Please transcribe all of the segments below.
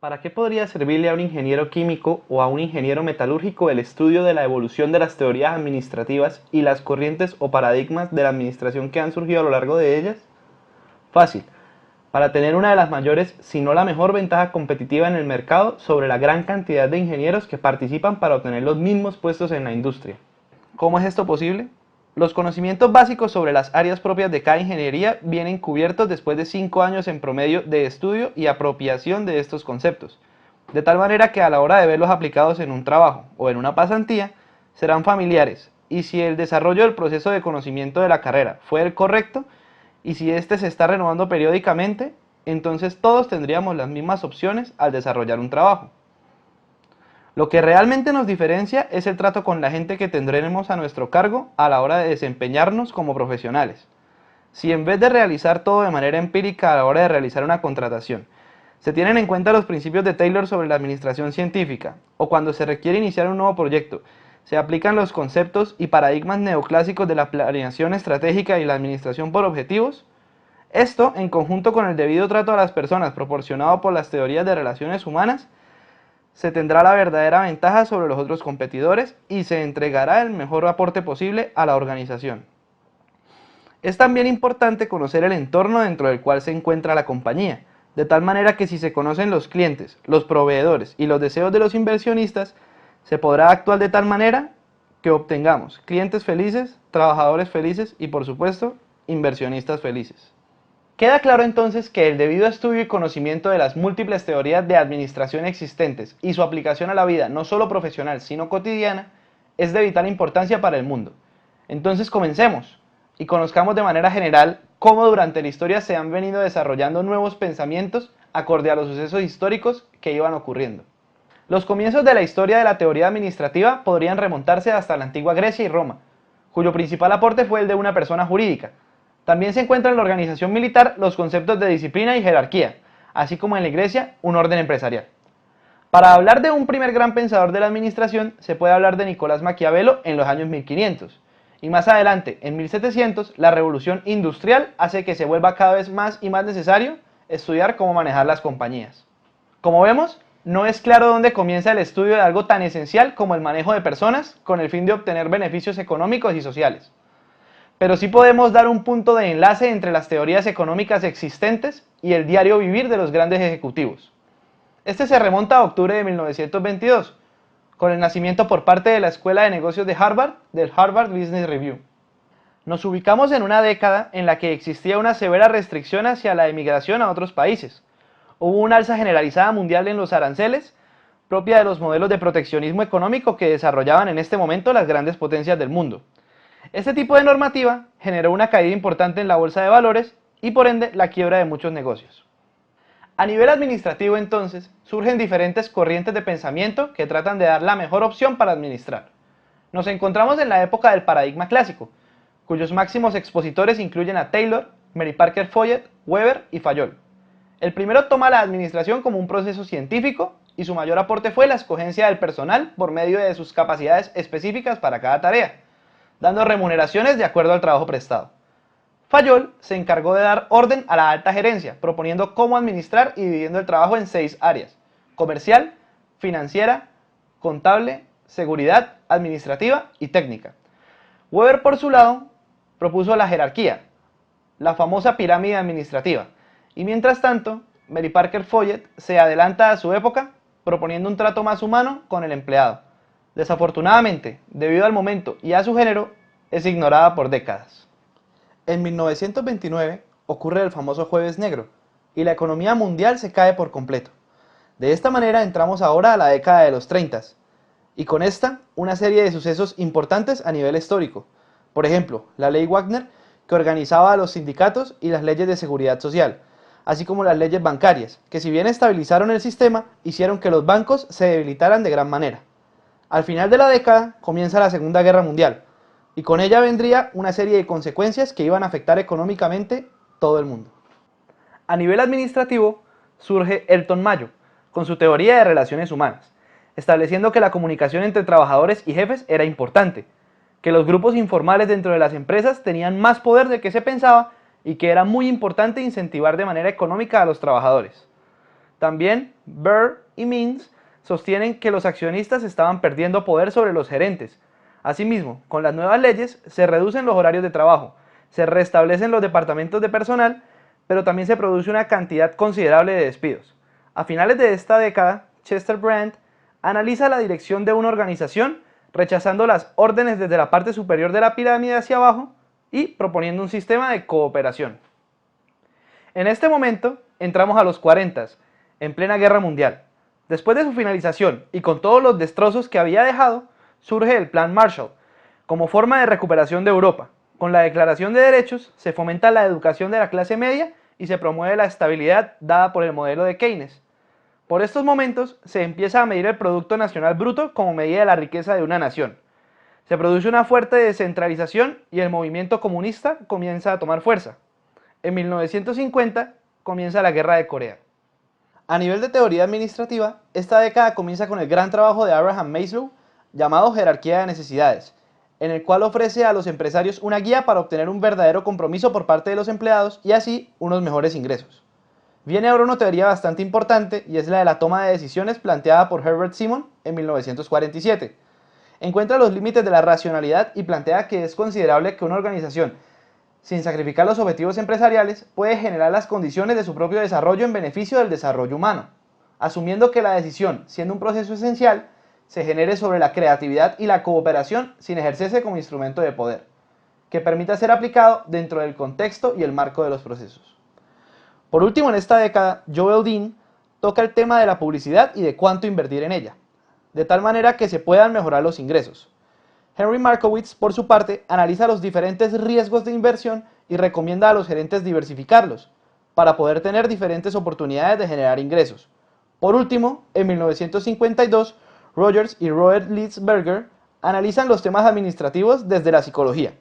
¿Para qué podría servirle a un ingeniero químico o a un ingeniero metalúrgico el estudio de la evolución de las teorías administrativas y las corrientes o paradigmas de la administración que han surgido a lo largo de ellas? Fácil, para tener una de las mayores, si no la mejor ventaja competitiva en el mercado sobre la gran cantidad de ingenieros que participan para obtener los mismos puestos en la industria. ¿Cómo es esto posible? Los conocimientos básicos sobre las áreas propias de cada ingeniería vienen cubiertos después de 5 años en promedio de estudio y apropiación de estos conceptos, de tal manera que a la hora de verlos aplicados en un trabajo o en una pasantía, serán familiares, y si el desarrollo del proceso de conocimiento de la carrera fue el correcto, y si éste se está renovando periódicamente, entonces todos tendríamos las mismas opciones al desarrollar un trabajo. Lo que realmente nos diferencia es el trato con la gente que tendremos a nuestro cargo a la hora de desempeñarnos como profesionales. Si en vez de realizar todo de manera empírica a la hora de realizar una contratación, se tienen en cuenta los principios de Taylor sobre la administración científica, o cuando se requiere iniciar un nuevo proyecto, se aplican los conceptos y paradigmas neoclásicos de la planeación estratégica y la administración por objetivos, esto, en conjunto con el debido trato a las personas proporcionado por las teorías de relaciones humanas, se tendrá la verdadera ventaja sobre los otros competidores y se entregará el mejor aporte posible a la organización. Es también importante conocer el entorno dentro del cual se encuentra la compañía, de tal manera que si se conocen los clientes, los proveedores y los deseos de los inversionistas, se podrá actuar de tal manera que obtengamos clientes felices, trabajadores felices y, por supuesto, inversionistas felices. Queda claro entonces que el debido estudio y conocimiento de las múltiples teorías de administración existentes y su aplicación a la vida no solo profesional sino cotidiana es de vital importancia para el mundo. Entonces comencemos y conozcamos de manera general cómo durante la historia se han venido desarrollando nuevos pensamientos acorde a los sucesos históricos que iban ocurriendo. Los comienzos de la historia de la teoría administrativa podrían remontarse hasta la antigua Grecia y Roma, cuyo principal aporte fue el de una persona jurídica. También se encuentran en la organización militar los conceptos de disciplina y jerarquía, así como en la iglesia un orden empresarial. Para hablar de un primer gran pensador de la administración, se puede hablar de Nicolás Maquiavelo en los años 1500, y más adelante, en 1700, la revolución industrial hace que se vuelva cada vez más y más necesario estudiar cómo manejar las compañías. Como vemos, no es claro dónde comienza el estudio de algo tan esencial como el manejo de personas con el fin de obtener beneficios económicos y sociales. Pero sí podemos dar un punto de enlace entre las teorías económicas existentes y el diario vivir de los grandes ejecutivos. Este se remonta a octubre de 1922, con el nacimiento por parte de la Escuela de Negocios de Harvard, del Harvard Business Review. Nos ubicamos en una década en la que existía una severa restricción hacia la emigración a otros países. Hubo una alza generalizada mundial en los aranceles, propia de los modelos de proteccionismo económico que desarrollaban en este momento las grandes potencias del mundo. Este tipo de normativa generó una caída importante en la bolsa de valores y por ende la quiebra de muchos negocios. A nivel administrativo entonces surgen diferentes corrientes de pensamiento que tratan de dar la mejor opción para administrar. Nos encontramos en la época del paradigma clásico, cuyos máximos expositores incluyen a Taylor, Mary Parker Follett, Weber y Fayol. El primero toma la administración como un proceso científico y su mayor aporte fue la escogencia del personal por medio de sus capacidades específicas para cada tarea, dando remuneraciones de acuerdo al trabajo prestado. Fayol se encargó de dar orden a la alta gerencia, proponiendo cómo administrar y dividiendo el trabajo en 6 áreas: comercial, financiera, contable, seguridad, administrativa y técnica. Weber, por su lado, propuso la jerarquía, la famosa pirámide administrativa, y mientras tanto, Mary Parker Follett se adelanta a su época, proponiendo un trato más humano con el empleado. Desafortunadamente, debido al momento y a su género, es ignorada por décadas. En 1929 ocurre el famoso Jueves Negro, y la economía mundial se cae por completo. De esta manera entramos ahora a la década de los 30, y con esta una serie de sucesos importantes a nivel histórico. Por ejemplo, la ley Wagner, que organizaba a los sindicatos, y las leyes de seguridad social, así como las leyes bancarias, que si bien estabilizaron el sistema, hicieron que los bancos se debilitaran de gran manera. Al final de la década comienza la Segunda Guerra Mundial, y con ella vendría una serie de consecuencias que iban a afectar económicamente todo el mundo. A nivel administrativo surge Elton Mayo, con su teoría de relaciones humanas, estableciendo que la comunicación entre trabajadores y jefes era importante, que los grupos informales dentro de las empresas tenían más poder del que se pensaba y que era muy importante incentivar de manera económica a los trabajadores. También Burr y Means sostienen que los accionistas estaban perdiendo poder sobre los gerentes. Asimismo, con las nuevas leyes se reducen los horarios de trabajo, se restablecen los departamentos de personal, pero también se produce una cantidad considerable de despidos. A finales de esta década, Chester Brandt analiza la dirección de una organización, rechazando las órdenes desde la parte superior de la pirámide hacia abajo y proponiendo un sistema de cooperación. En este momento entramos a los 40, en plena guerra mundial. Después de su finalización y con todos los destrozos que había dejado, surge el Plan Marshall, como forma de recuperación de Europa. Con la Declaración de Derechos se fomenta la educación de la clase media y se promueve la estabilidad dada por el modelo de Keynes. Por estos momentos se empieza a medir el Producto Nacional Bruto como medida de la riqueza de una nación. Se produce una fuerte descentralización y el movimiento comunista comienza a tomar fuerza. En 1950 comienza la Guerra de Corea. A nivel de teoría administrativa, esta década comienza con el gran trabajo de Abraham Maslow llamado Jerarquía de Necesidades, en el cual ofrece a los empresarios una guía para obtener un verdadero compromiso por parte de los empleados y así unos mejores ingresos. Viene ahora una teoría bastante importante y es la de la toma de decisiones planteada por Herbert Simon en 1947. Encuentra los límites de la racionalidad y plantea que es considerable que una organización, sin sacrificar los objetivos empresariales, puede generar las condiciones de su propio desarrollo en beneficio del desarrollo humano, asumiendo que la decisión, siendo un proceso esencial, se genere sobre la creatividad y la cooperación sin ejercerse como instrumento de poder, que permita ser aplicado dentro del contexto y el marco de los procesos. Por último, en esta década, Joel Dean toca el tema de la publicidad y de cuánto invertir en ella, de tal manera que se puedan mejorar los ingresos. Henry Markowitz, por su parte, analiza los diferentes riesgos de inversión y recomienda a los gerentes diversificarlos, para poder tener diferentes oportunidades de generar ingresos. Por último, en 1952, Rogers y Robert Litzberger analizan los temas administrativos desde la psicología,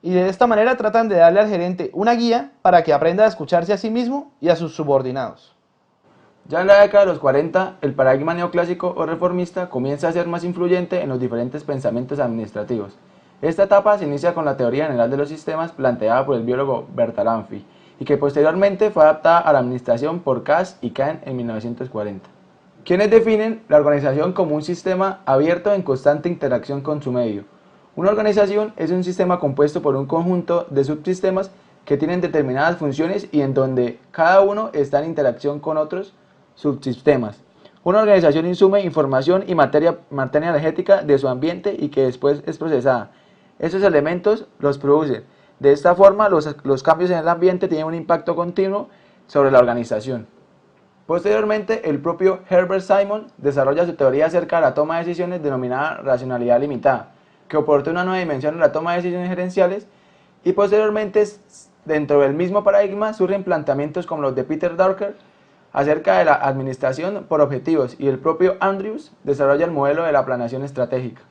y de esta manera tratan de darle al gerente una guía para que aprenda a escucharse a sí mismo y a sus subordinados. Ya en la década de los 40, el paradigma neoclásico o reformista comienza a ser más influyente en los diferentes pensamientos administrativos. Esta etapa se inicia con la teoría general de los sistemas planteada por el biólogo Bertalanffy y que posteriormente fue adaptada a la administración por Cass y Kahn en 1940. Quienes definen la organización como un sistema abierto en constante interacción con su medio. Una organización es un sistema compuesto por un conjunto de subsistemas que tienen determinadas funciones y en donde cada uno está en interacción con otros subsistemas. Una organización insume información y materia energética de su ambiente y que después es procesada. Esos elementos los producen. De esta forma, los cambios en el ambiente tienen un impacto continuo sobre la organización. Posteriormente, el propio Herbert Simon desarrolla su teoría acerca de la toma de decisiones denominada racionalidad limitada, que aporta una nueva dimensión en la toma de decisiones gerenciales, y posteriormente, dentro del mismo paradigma, surgen planteamientos como los de Peter Drucker acerca de la administración por objetivos, y el propio Andrews desarrolla el modelo de la planeación estratégica.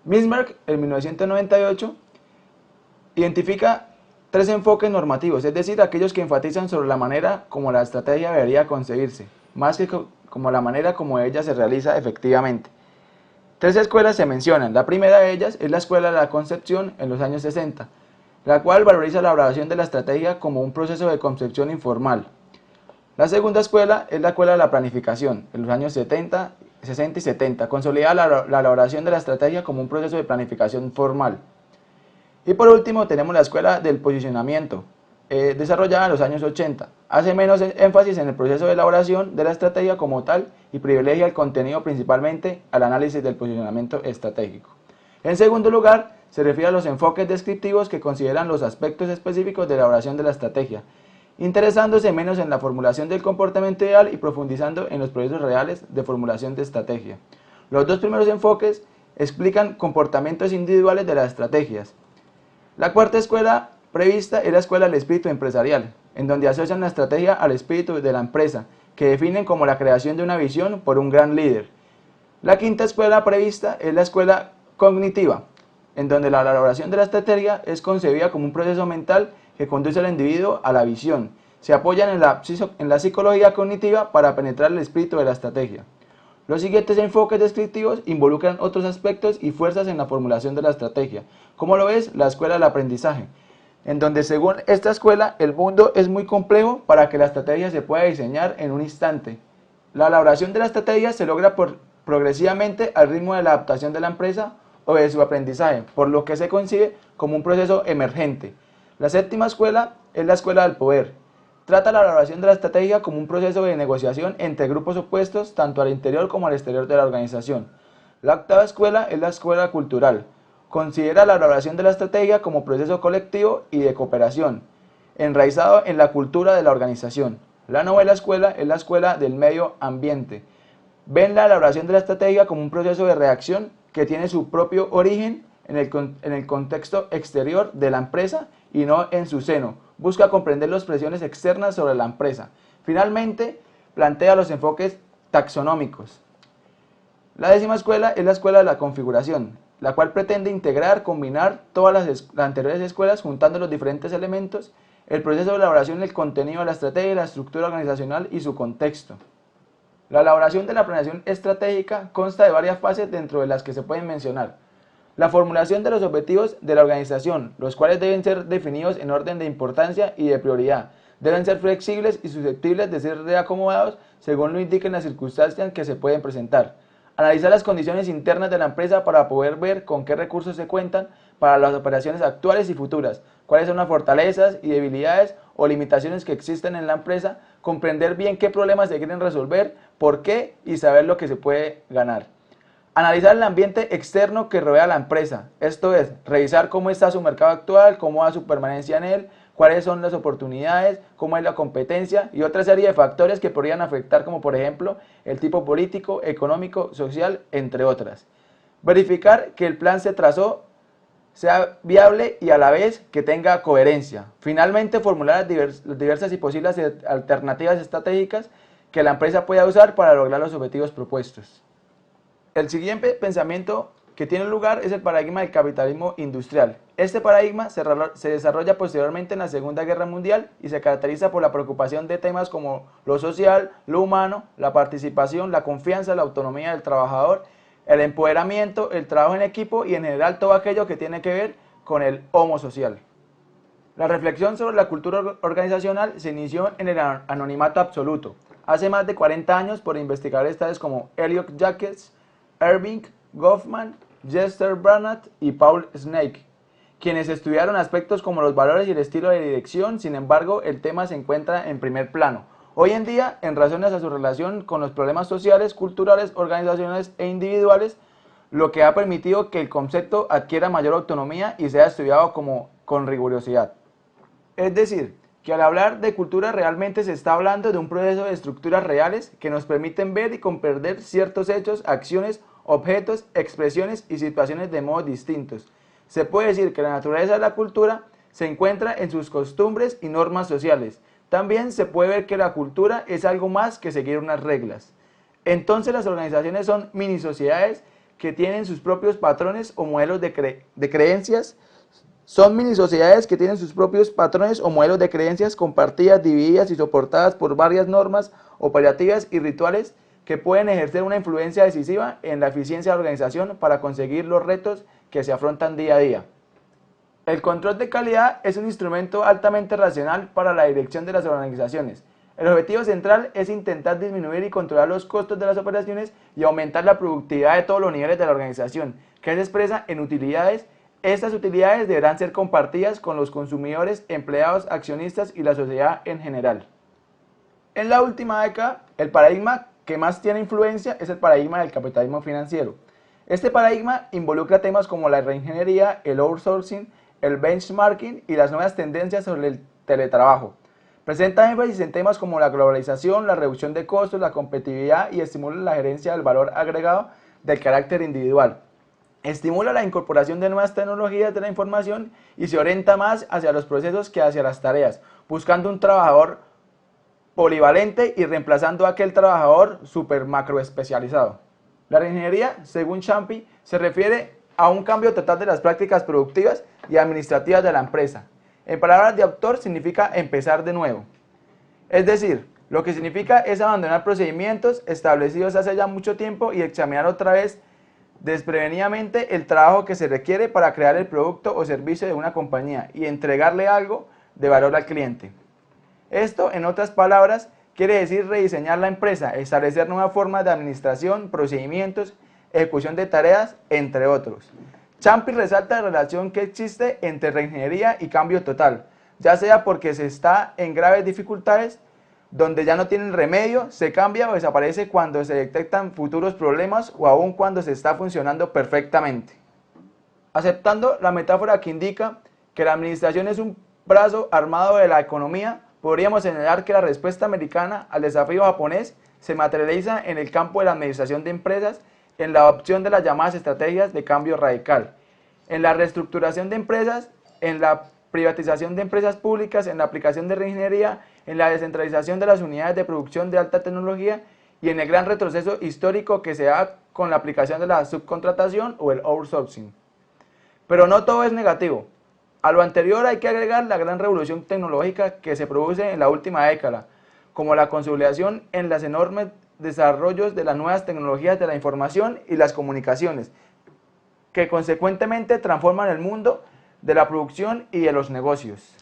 Bismarck, en 1998, identifica tres enfoques normativos, es decir, aquellos que enfatizan sobre la manera como la estrategia debería concebirse, más que como la manera como ella se realiza efectivamente. Tres escuelas se mencionan. La primera de ellas es la Escuela de la Concepción en los años 60, la cual valoriza la elaboración de la estrategia como un proceso de concepción informal. La segunda escuela es la Escuela de la Planificación en los años 60 y 70, consolida la elaboración de la estrategia como un proceso de planificación formal. Y por último tenemos la Escuela del Posicionamiento, desarrollada en los años 80. Hace menos énfasis en el proceso de elaboración de la estrategia como tal y privilegia el contenido principalmente al análisis del posicionamiento estratégico. En segundo lugar, se refiere a los enfoques descriptivos que consideran los aspectos específicos de elaboración de la estrategia, interesándose menos en la formulación del comportamiento ideal y profundizando en los procesos reales de formulación de estrategia. Los dos primeros enfoques explican comportamientos individuales de las estrategias. La cuarta escuela prevista es la Escuela del Espíritu Empresarial, en donde asocian la estrategia al espíritu de la empresa, que definen como la creación de una visión por un gran líder. La quinta escuela prevista es la Escuela Cognitiva, en donde la elaboración de la estrategia es concebida como un proceso mental que conduce al individuo a la visión. Se apoyan en la psicología cognitiva para penetrar el espíritu de la estrategia. Los siguientes enfoques descriptivos involucran otros aspectos y fuerzas en la formulación de la estrategia, como lo es la Escuela del Aprendizaje, en donde según esta escuela el mundo es muy complejo para que la estrategia se pueda diseñar en un instante La elaboración de la estrategia se logra progresivamente al ritmo de la adaptación de la empresa o de su aprendizaje, por lo que se concibe como un proceso emergente. La séptima escuela es la escuela del poder. Trata la elaboración de la estrategia como un proceso de negociación entre grupos opuestos tanto al interior como al exterior de la organización. La octava escuela es la escuela cultural. Considera la elaboración de la estrategia como proceso colectivo y de cooperación, enraizado en la cultura de la organización. La novena escuela es la escuela del medio ambiente. Ven la elaboración de la estrategia como un proceso de reacción que tiene su propio origen en el contexto exterior de la empresa y no en su seno. Busca comprender las presiones externas sobre la empresa. Finalmente, plantea los enfoques taxonómicos. La décima escuela es la escuela de la configuración, la cual pretende integrar, combinar todas las anteriores escuelas juntando los diferentes elementos, el proceso de elaboración, el contenido de la estrategia, la estructura organizacional y su contexto. La elaboración de la planeación estratégica consta de varias fases dentro de las que se pueden mencionar. La formulación de los objetivos de la organización, los cuales deben ser definidos en orden de importancia y de prioridad. Deben ser flexibles y susceptibles de ser reacomodados según lo indiquen las circunstancias que se pueden presentar. Analizar las condiciones internas de la empresa para poder ver con qué recursos se cuentan para las operaciones actuales y futuras, cuáles son las fortalezas y debilidades o limitaciones que existen en la empresa, comprender bien qué problemas se quieren resolver, por qué y saber lo que se puede ganar. Analizar el ambiente externo que rodea a la empresa, esto es, revisar cómo está su mercado actual, cómo va su permanencia en él, cuáles son las oportunidades, cómo es la competencia y otra serie de factores que podrían afectar como por ejemplo el tipo político, económico, social, entre otras. Verificar que el plan se trazó sea viable y a la vez que tenga coherencia. Finalmente, formular las diversas y posibles alternativas estratégicas que la empresa pueda usar para lograr los objetivos propuestos. El siguiente pensamiento que tiene lugar es el paradigma del capitalismo industrial. Este paradigma se desarrolla posteriormente en la Segunda Guerra Mundial y se caracteriza por la preocupación de temas como lo social, lo humano, la participación, la confianza, la autonomía del trabajador, el empoderamiento, el trabajo en equipo y en general todo aquello que tiene que ver con el homo social. La reflexión sobre la cultura organizacional se inició en el anonimato absoluto, hace más de 40 años por investigadores tales como Elliot Jacques, Irving Goffman, Chester Barnett y Paul Snake, quienes estudiaron aspectos como los valores y el estilo de dirección. Sin embargo, el tema se encuentra en primer plano. Hoy en día, en razones a su relación con los problemas sociales, culturales, organizacionales e individuales, lo que ha permitido que el concepto adquiera mayor autonomía y sea estudiado con rigurosidad. Es decir, que al hablar de cultura realmente se está hablando de un proceso de estructuras reales que nos permiten ver y comprender ciertos hechos, acciones, objetos, expresiones y situaciones de modos distintos. Se puede decir que la naturaleza de la cultura se encuentra en sus costumbres y normas sociales. También se puede ver que la cultura es algo más que seguir unas reglas. Entonces las organizaciones son mini sociedades que tienen sus propios patrones o modelos de creencias. Son mini sociedades que tienen sus propios patrones o modelos de creencias compartidas, divididas y soportadas por varias normas operativas y rituales que pueden ejercer una influencia decisiva en la eficiencia de la organización para conseguir los retos que se afrontan día a día. El control de calidad es un instrumento altamente racional para la dirección de las organizaciones. El objetivo central es intentar disminuir y controlar los costos de las operaciones y aumentar la productividad de todos los niveles de la organización, que se expresa en utilidades. Estas utilidades deberán ser compartidas con los consumidores, empleados, accionistas y la sociedad en general. En la última década, el paradigma que más tiene influencia es el paradigma del capitalismo financiero. Este paradigma involucra temas como la reingeniería, el outsourcing, el benchmarking y las nuevas tendencias sobre el teletrabajo. Presenta énfasis en temas como la globalización, la reducción de costos, la competitividad y estimula la gerencia del valor agregado del carácter individual. Estimula la incorporación de nuevas tecnologías de la información y se orienta más hacia los procesos que hacia las tareas, buscando un trabajador polivalente y reemplazando a aquel trabajador super macro especializado. La reingeniería, según Champi, se refiere a un cambio total de las prácticas productivas y administrativas de la empresa. En palabras de autor, significa empezar de nuevo. Es decir, lo que significa es abandonar procedimientos establecidos hace ya mucho tiempo y examinar otra vez desprevenidamente el trabajo que se requiere para crear el producto o servicio de una compañía y entregarle algo de valor al cliente. Esto, en otras palabras, quiere decir rediseñar la empresa, establecer nuevas formas de administración, procedimientos, ejecución de tareas, entre otros. Champi resalta la relación que existe entre reingeniería y cambio total, ya sea porque se está en graves dificultades, donde ya no tienen remedio, se cambia o desaparece cuando se detectan futuros problemas o aún cuando se está funcionando perfectamente. Aceptando la metáfora que indica que la administración es un brazo armado de la economía, podríamos señalar que la respuesta americana al desafío japonés se materializa en el campo de la administración de empresas, en la adopción de las llamadas estrategias de cambio radical, en la reestructuración de empresas, en la privatización de empresas públicas, en la aplicación de reingeniería, en la descentralización de las unidades de producción de alta tecnología y en el gran retroceso histórico que se da con la aplicación de la subcontratación o el outsourcing. Pero no todo es negativo. A lo anterior hay que agregar la gran revolución tecnológica que se produce en la última década, como la consolidación en los enormes desarrollos de las nuevas tecnologías de la información y las comunicaciones, que consecuentemente transforman el mundo de la producción y de los negocios.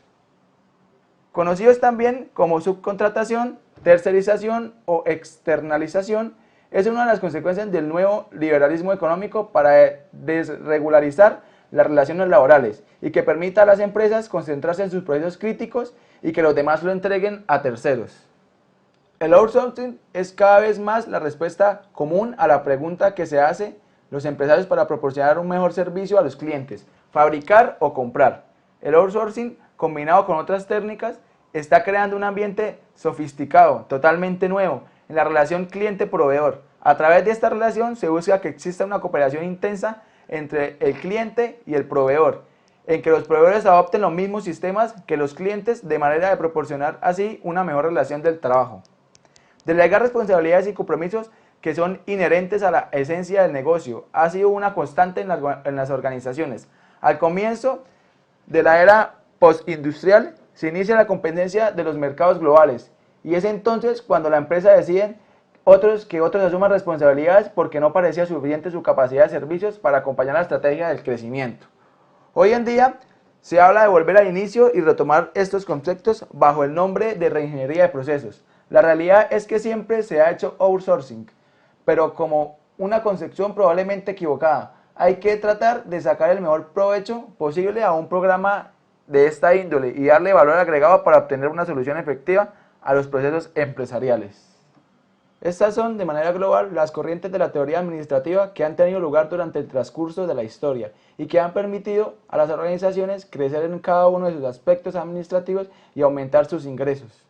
Conocidos también como subcontratación, tercerización o externalización, es una de las consecuencias del nuevo liberalismo económico para desregularizar las relaciones laborales y que permita a las empresas concentrarse en sus procesos críticos y que los demás lo entreguen a terceros. El outsourcing es cada vez más la respuesta común a la pregunta que se hace los empresarios para proporcionar un mejor servicio a los clientes, fabricar o comprar. El outsourcing, combinado con otras técnicas, está creando un ambiente sofisticado, totalmente nuevo, en la relación cliente-proveedor. A través de esta relación se busca que exista una cooperación intensa entre el cliente y el proveedor, en que los proveedores adopten los mismos sistemas que los clientes de manera de proporcionar así una mejor relación del trabajo. Delegar responsabilidades y compromisos que son inherentes a la esencia del negocio ha sido una constante en las organizaciones. Al comienzo de la era postindustrial se inicia la competencia de los mercados globales y es entonces cuando la empresa decide que otros asuman responsabilidades porque no parecía suficiente su capacidad de servicios para acompañar la estrategia del crecimiento. Hoy en día se habla de volver al inicio y retomar estos conceptos bajo el nombre de reingeniería de procesos. La realidad es que siempre se ha hecho outsourcing, pero como una concepción probablemente equivocada. Hay que tratar de sacar el mejor provecho posible a un programa de esta índole y darle valor agregado para obtener una solución efectiva a los procesos empresariales. Estas son, de manera global, las corrientes de la teoría administrativa que han tenido lugar durante el transcurso de la historia y que han permitido a las organizaciones crecer en cada uno de sus aspectos administrativos y aumentar sus ingresos.